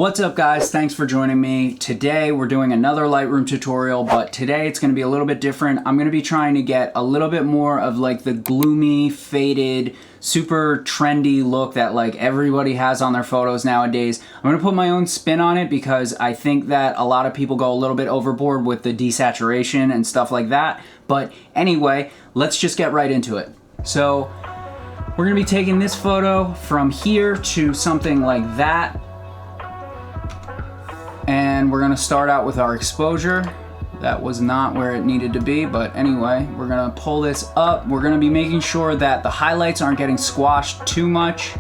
What's up guys, thanks for joining me. Today we're doing another Lightroom tutorial, but today it's gonna be a little bit different. I'm gonna be trying to get a little bit more of like the gloomy, faded, super trendy look that like everybody has on their photos nowadays. I'm gonna put my own spin on it because I think that a lot of people go a little bit overboard with the desaturation and stuff like that. But anyway, let's just get right into it. So we're gonna be taking this photo from here to something like that. And we're gonna start out with our exposure. That was not where it needed to be, but anyway, we're gonna pull this up. We're gonna be making sure that the highlights aren't getting squashed too much.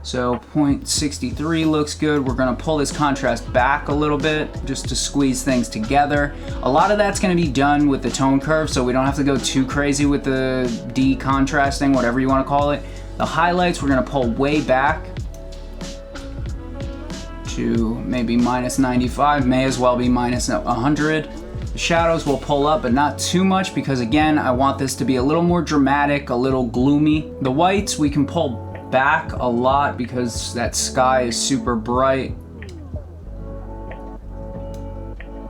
So 0.63 looks good. We're gonna pull this contrast back a little bit just to squeeze things together. A lot of that's gonna be done with the tone curve, so we don't have to go too crazy with the decontrasting, whatever you wanna call it. The highlights, we're gonna pull way back to maybe minus 95, may as well be minus 100. The shadows will pull up, but not too much because again, I want this to be a little more dramatic, a little gloomy. The whites we can pull back a lot because that sky is super bright.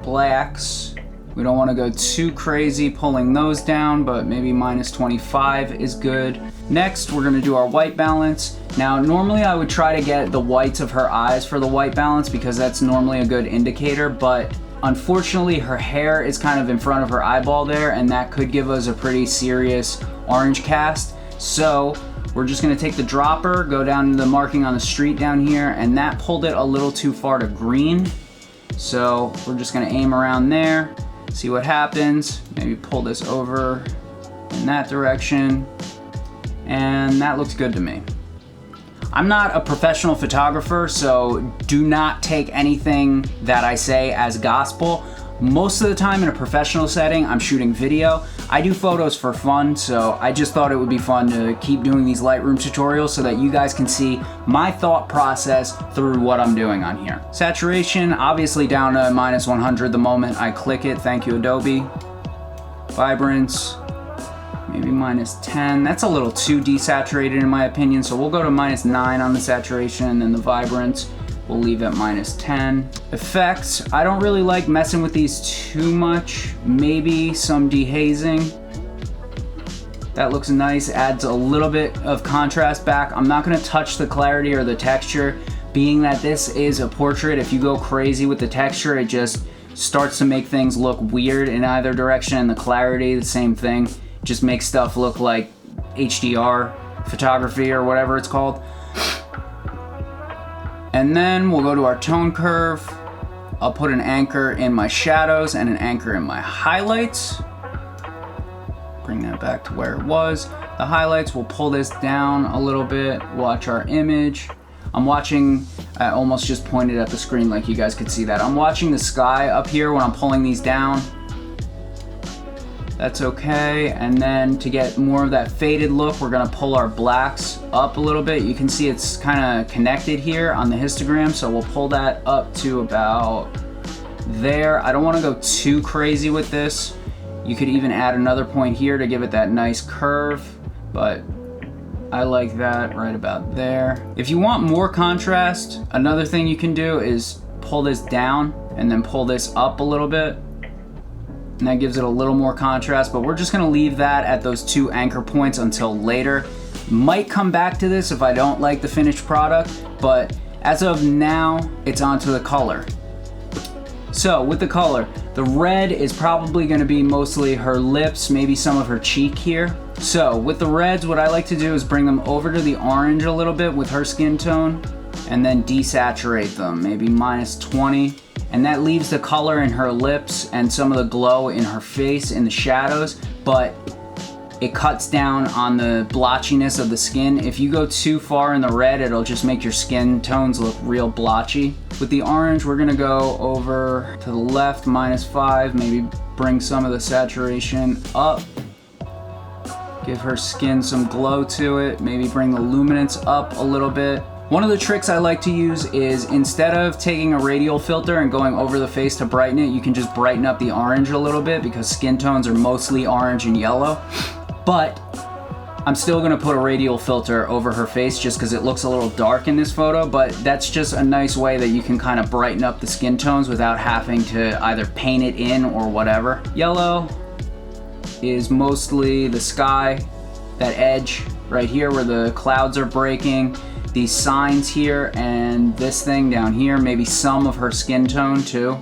Blacks, we don't want to go too crazy pulling those down, but maybe minus 25 is good. Next, we're going to do our white balance. Now, normally I would try to get the whites of her eyes for the white balance because that's normally a good indicator, but unfortunately her hair is kind of in front of her eyeball there, and that could give us a pretty serious orange cast. So we're just going to take the dropper, go down to the marking on the street down here, and that pulled it a little too far to green. So we're just going to aim around there, see what happens. Maybe pull this over in that direction, and that looks good to me. I'm not a professional photographer, so do not take anything that I say as gospel. Most of the time in a professional setting, I'm shooting video. I do photos for fun, so I just thought it would be fun to keep doing these Lightroom tutorials so that you guys can see my thought process through what I'm doing on here. Saturation, obviously down to minus 100 the moment I click it. Thank you, Adobe. Vibrance, maybe minus 10. That's a little too desaturated in my opinion, so we'll go to minus 9 on the saturation, and then the vibrance we'll leave at minus 10. Effects, I don't really like messing with these too much. Maybe some dehazing. That looks nice, adds a little bit of contrast back. I'm not gonna touch the clarity or the texture, being that this is a portrait. If you go crazy with the texture, it just starts to make things look weird in either direction, and the clarity, the same thing. Just makes stuff look like HDR photography or whatever it's called. And then we'll go to our tone curve. I'll put an anchor in my shadows and an anchor in my highlights. Bring that back to where it was. The highlights, we'll pull this down a little bit, watch our image. I'm watching, I almost just pointed at the screen like you guys could see that. I'm watching the sky up here when I'm pulling these down. That's okay, and then to get more of that faded look, we're gonna pull our blacks up a little bit. You can see it's kind of connected here on the histogram, so we'll pull that up to about there. I don't want to go too crazy with this. You could even add another point here to give it that nice curve, but I like that right about there. If you want more contrast, another thing you can do is pull this down and then pull this up a little bit. And that gives it a little more contrast, but we're just gonna leave that at those 2 anchor points until later. Might come back to this if I don't like the finished product, but as of now, it's onto the color. So with the color, the red is probably gonna be mostly her lips, maybe some of her cheek here. So with the reds, what I like to do is bring them over to the orange a little bit with her skin tone, and then desaturate them, maybe minus 20. And that leaves the color in her lips and some of the glow in her face in the shadows, but it cuts down on the blotchiness of the skin. If you go too far in the red, it'll just make your skin tones look real blotchy. With the orange, we're gonna go over to the left, minus 5, maybe bring some of the saturation up. Give her skin some glow to it, maybe bring the luminance up a little bit. One of the tricks I like to use is instead of taking a radial filter and going over the face to brighten it, you can just brighten up the orange a little bit because skin tones are mostly orange and yellow. But I'm still gonna put a radial filter over her face just because it looks a little dark in this photo, but that's just a nice way that you can kind of brighten up the skin tones without having to either paint it in or whatever. Yellow is mostly the sky, that edge right here where the clouds are breaking, these signs here, and this thing down here, maybe some of her skin tone too.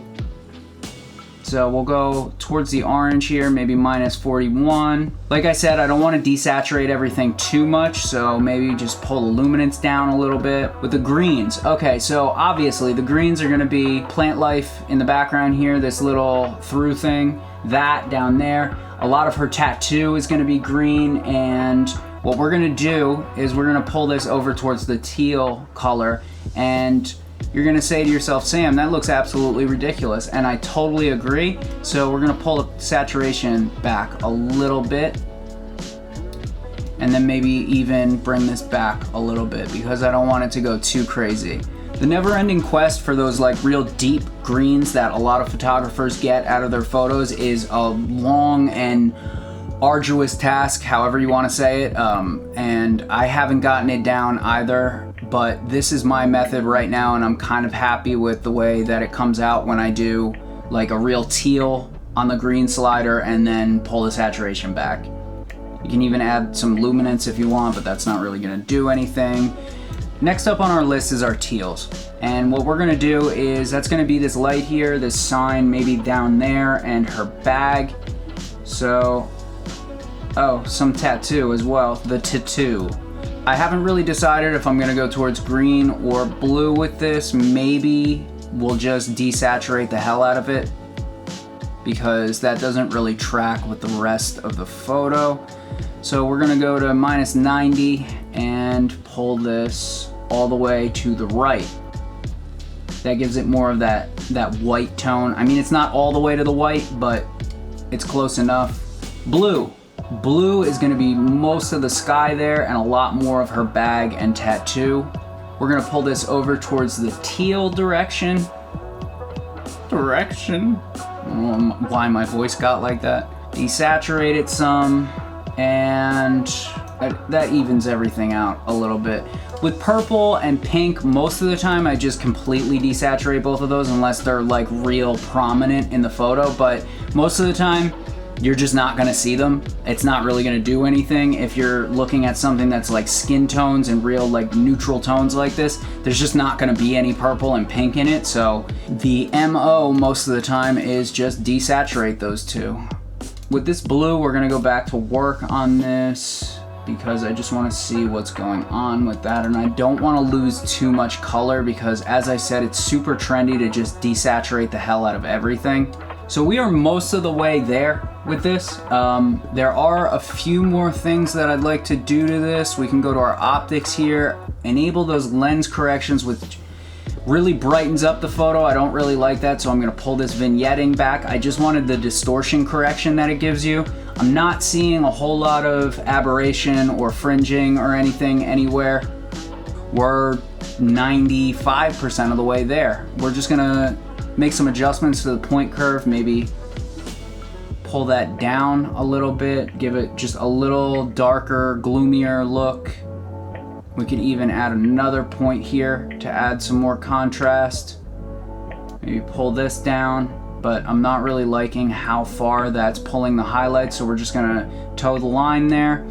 So we'll go towards the orange here, maybe -41. Like I said, I don't want to desaturate everything too much, so maybe just pull the luminance down a little bit. With the greens, okay, so obviously the greens are gonna be plant life in the background here, this little through thing, that down there. A lot of her tattoo is gonna be green, and what we're gonna do is we're gonna pull this over towards the teal color, and you're gonna say to yourself, Sam, that looks absolutely ridiculous, and I totally agree. So we're gonna pull the saturation back a little bit, and then maybe even bring this back a little bit because I don't want it to go too crazy. The never-ending quest for those like real deep greens that a lot of photographers get out of their photos is a long and arduous task, however you want to say it, and I haven't gotten it down either, but this is my method right now, and I'm kind of happy with the way that it comes out when I do like a real teal on the green slider and then pull the saturation back. You can even add some luminance if you want, but that's not really going to do anything. Next up on our list is our teals, and what we're going to do is that's going to be this light here, this sign maybe down there, and her bag. So oh, some tattoo as well, the tattoo. I haven't really decided if I'm gonna go towards green or blue with this. Maybe we'll just desaturate the hell out of it because that doesn't really track with the rest of the photo. So we're gonna go to -90 and pull this all the way to the right. That gives it more of that white tone. I mean, it's not all the way to the white, but it's close enough. Blue. Blue is gonna be most of the sky there and a lot more of her bag and tattoo. We're gonna pull this over towards the teal direction. Why my voice got like that. Desaturate it some, and that evens everything out a little bit. With purple and pink, most of the time I just completely desaturate both of those unless they're like real prominent in the photo, but most of the time, you're just not gonna see them. It's not really gonna do anything. If you're looking at something that's like skin tones and real like neutral tones like this, there's just not gonna be any purple and pink in it. So the MO most of the time is just desaturate those two. With this blue, we're gonna go back to work on this because I just wanna see what's going on with that, and I don't wanna lose too much color because as I said, it's super trendy to just desaturate the hell out of everything. So we are most of the way there with this. There are a few more things that I'd like to do to this. We can go to our optics here, enable those lens corrections, which really brightens up the photo. I don't really like that, so I'm gonna pull this vignetting back. I just wanted the distortion correction that it gives you. I'm not seeing a whole lot of aberration or fringing or anything anywhere. We're 95% of the way there. We're just gonna make some adjustments to the point curve, maybe pull that down a little bit, give it just a little darker, gloomier look. We could even add another point here to add some more contrast. Maybe pull this down, but I'm not really liking how far that's pulling the highlights, so we're just gonna toe the line there.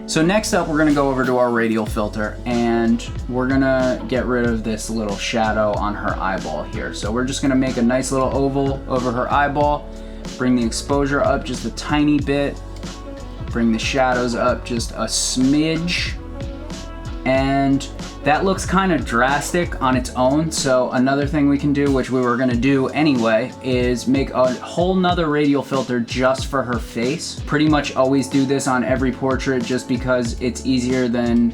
So next up, we're gonna go over to our radial filter, and we're gonna get rid of this little shadow on her eyeball here. So we're just gonna make a nice little oval over her eyeball, bring the exposure up just a tiny bit, bring the shadows up just a smidge, and that looks kind of drastic on its own. So another thing we can do, which we were gonna do anyway, is make a whole nother radial filter just for her face. Pretty much always do this on every portrait just because it's easier than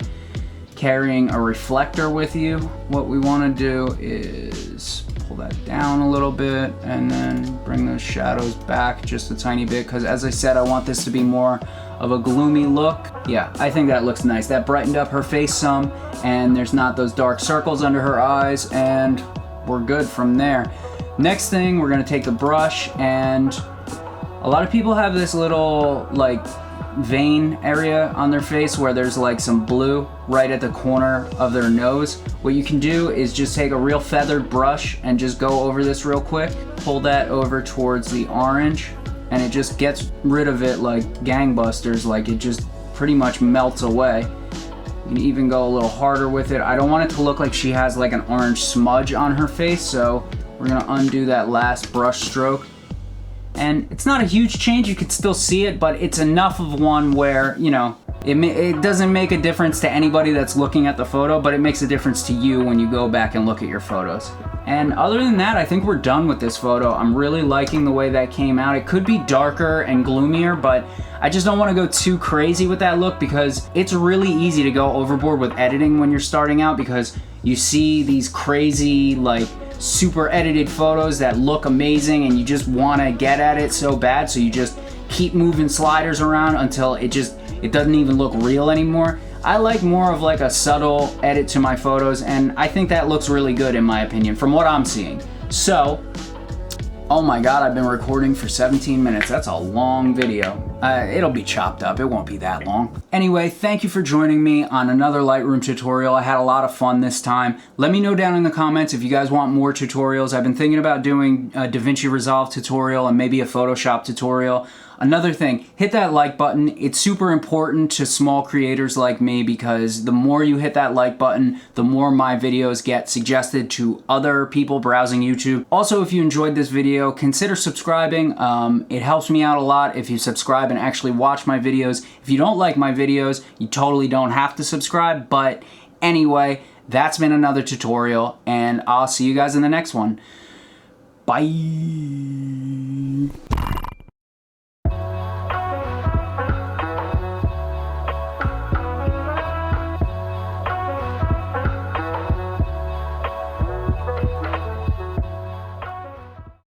carrying a reflector with you. What we wanna do is pull that down a little bit and then bring those shadows back just a tiny bit, because as I said, I want this to be more of a gloomy look. Yeah, I think that looks nice. That brightened up her face some, and there's not those dark circles under her eyes, and we're good from there. Next thing, we're gonna take the brush, and a lot of people have this little like vein area on their face where there's like some blue right at the corner of their nose. What you can do is just take a real feathered brush and just go over this real quick. Pull that over towards the orange and it just gets rid of it like gangbusters, like it just pretty much melts away. You can even go a little harder with it. I don't want it to look like she has like an orange smudge on her face, so we're gonna undo that last brush stroke. And it's not a huge change, you can still see it, but it's enough of one where, you know, it doesn't make a difference to anybody that's looking at the photo, but it makes a difference to you when you go back and look at your photos. And other than that, I think we're done with this photo. I'm really liking the way that came out. It could be darker and gloomier, but I just don't want to go too crazy with that look because it's really easy to go overboard with editing when you're starting out because you see these crazy, like, super edited photos that look amazing and you just want to get at it so bad, so you just keep moving sliders around until it doesn't even look real anymore. I like more of like a subtle edit to my photos, and I think that looks really good in my opinion from what I'm seeing. So, oh my god, I've been recording for 17 minutes. That's a long video. It'll be chopped up, it won't be that long. Anyway, thank you for joining me on another Lightroom tutorial. I had a lot of fun this time. Let me know down in the comments if you guys want more tutorials. I've been thinking about doing a DaVinci Resolve tutorial and maybe a Photoshop tutorial. Another thing, hit that like button. It's super important to small creators like me because the more you hit that like button, the more my videos get suggested to other people browsing YouTube. Also, if you enjoyed this video, consider subscribing. It helps me out a lot if you subscribe and actually watch my videos. If you don't like my videos, you totally don't have to subscribe. But anyway, that's been another tutorial, and I'll see you guys in the next one. Bye.